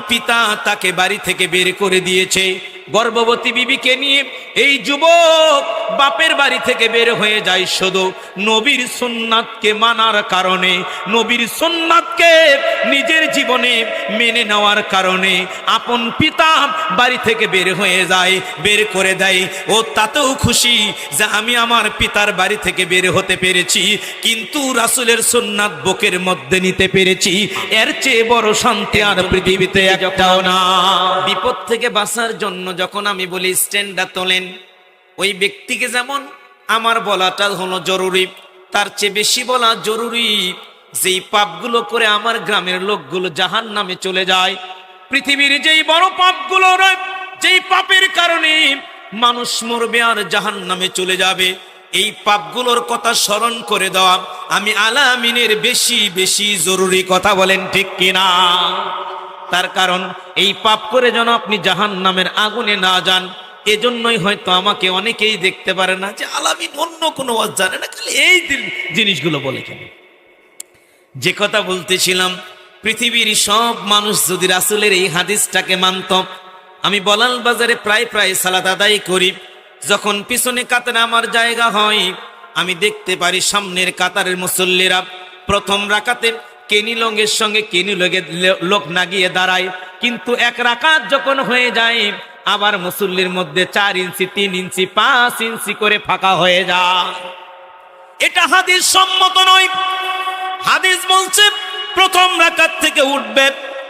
পিতা তাকে বাড়ি থেকে বের করে দিয়েছে। গর্ভবতী বিবিকে নিয়ে এই যুবক বাপের বাড়ি থেকে বের হয়ে যায় শুধু নবীর সুন্নাতকে মানার কারণে, নবীর সুন্নাতকে নিজের জীবনে মেনে নেওয়ার কারণে। আপন পিতা বাড়ি থেকে বের হয়ে যায়, বের করে দেয়, ও তাতেও খুশি যে আমি আমার পিতার বাড়ি থেকে বের হতে পেরেছি, কিন্তু রাসূলের সুন্নাত বুকের মধ্যে নিতে পেরেছি। এর চেয়ে বড় শান্তি আর পৃথিবীতে একটাও না। বিপদ থেকে বাঁচার জন্য যখন আমি বলি স্ট্যান্ডটা তোলেন, ওই ব্যক্তিকে যেমন আমার বলাটা হলো জরুরি, তার চেয়ে বেশি বলা জরুরি যেই পাপগুলো করে আমার গ্রামের লোকগুলো জাহান্নামে চলে যায়। পৃথিবীর যেই বড় পাপগুলো রয়, যেই পাপের কারণে মানুষ মরবে আর জাহান্নামে চলে যাবে, এই পাপগুলোর কথা স্মরণ করে দেওয়া আমি আলামিনের বেশি বেশি জরুরি। কথা বলেন ঠিক কিনা? তার কারণ এই পাপ করে যেন আপনি জাহান্নামের আগুনে না যান। এজন্যই হয়তো আমাকে অনেকেই দেখতে পারে না যে আলামিন অন্য কোনো ওয়াজ জানে না, খালি এই জিনিসগুলো বলে কেন। যে কথা বলতেছিলাম, পৃথিবীর সব মানুষ যদি রাসূলের এই হাদিসটাকে মানত। আমি বলাল বাজারে প্রায় প্রায় সালাত আদায় করি, যখন পিছনে কাতারে আমার জায়গা হয়, আমি দেখতে পারি সামনের কাতারের মুসল্লিরা প্রথম রাকাতে কেনি লঙ্গের সঙ্গে কেনি লগে লোক না গিয়ে দাঁড়ায়, কিন্তু এক রাকাত যখন হয়ে যায় আবার মুসল্লির মধ্যে 4 ইঞ্চি 3 ইঞ্চি 5 ইঞ্চি করে ফাঁকা হয়ে যায়। এটা হাদিস সম্মত নয়। হাদিস বলছে প্রথম রাকাত থেকে উঠবে,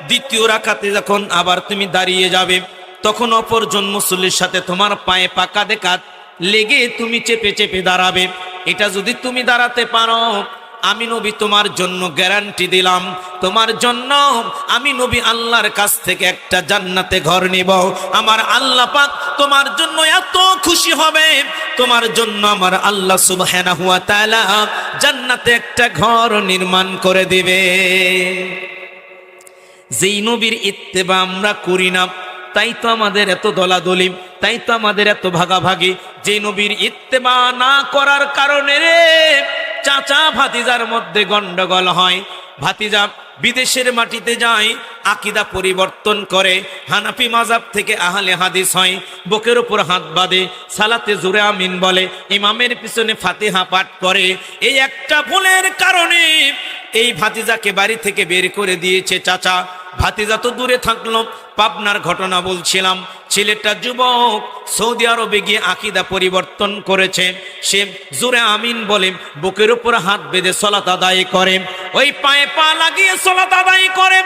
দ্বিতীয় রাকাতে যখন আবার তুমি দাঁড়িয়ে যাবে, তখন অপরজন মুসল্লির সাথে তোমার পায়ে পাকা দেখাত লেগে তুমি চেপে চেপে দাঁড়াবে। এটা যদি তুমি দাঁড়াতে পারো, আমি নবী তোমার জন্য গ্যারান্টি দিলাম, তোমার জন্য আমি নবী আল্লাহর কাছ থেকে একটা জান্নাতে ঘর নিব। আমার আল্লাহ পাক তোমার জন্য এত খুশি হবে, তোমার জন্য আমার আল্লাহ সুবহানাহু ওয়া তাআলা জান্নাতে একটা ঘর নির্মাণ করে দিবে। যেই নবীর ইত্তেবা আমরা করি না, তাই তো আমাদের এত দলাদলি, তাই তো আমাদের এত ভাগাভাগি। যে নবীর ইত্তেবা না করার কারণে রে চাচা ভাতিজার মধ্যে গন্ডগোল হয়। ভাতিজা বিদেশের মাটিতে যায়, আকীদা পরিবর্তন করে, হানাফি মাযহাব থেকে আহলে হাদিস হয়, বুকের উপর হাত বাঁধে, সালাতে জোরে আমিন বলে, ইমামের পিছনে ফাতিহা পাঠ করে। এই একটা ভুলের কারণে এই ভাতিজাকে বাড়ি থেকে বের করে দিয়েছে চাচা। ভাতিজা তো দূরে থাকলো, পাবনার ঘটনা বলছিলাম। ছেলেটা যুবক সৌদি আরবে গিয়ে আকীদা পরিবর্তন করেছে। সে জোরে আমিন বলে, বুকের উপর হাত বেঁধে সালাত আদায় করে, ওই পায়ে পা লাগিয়ে সালাত আদায় করে।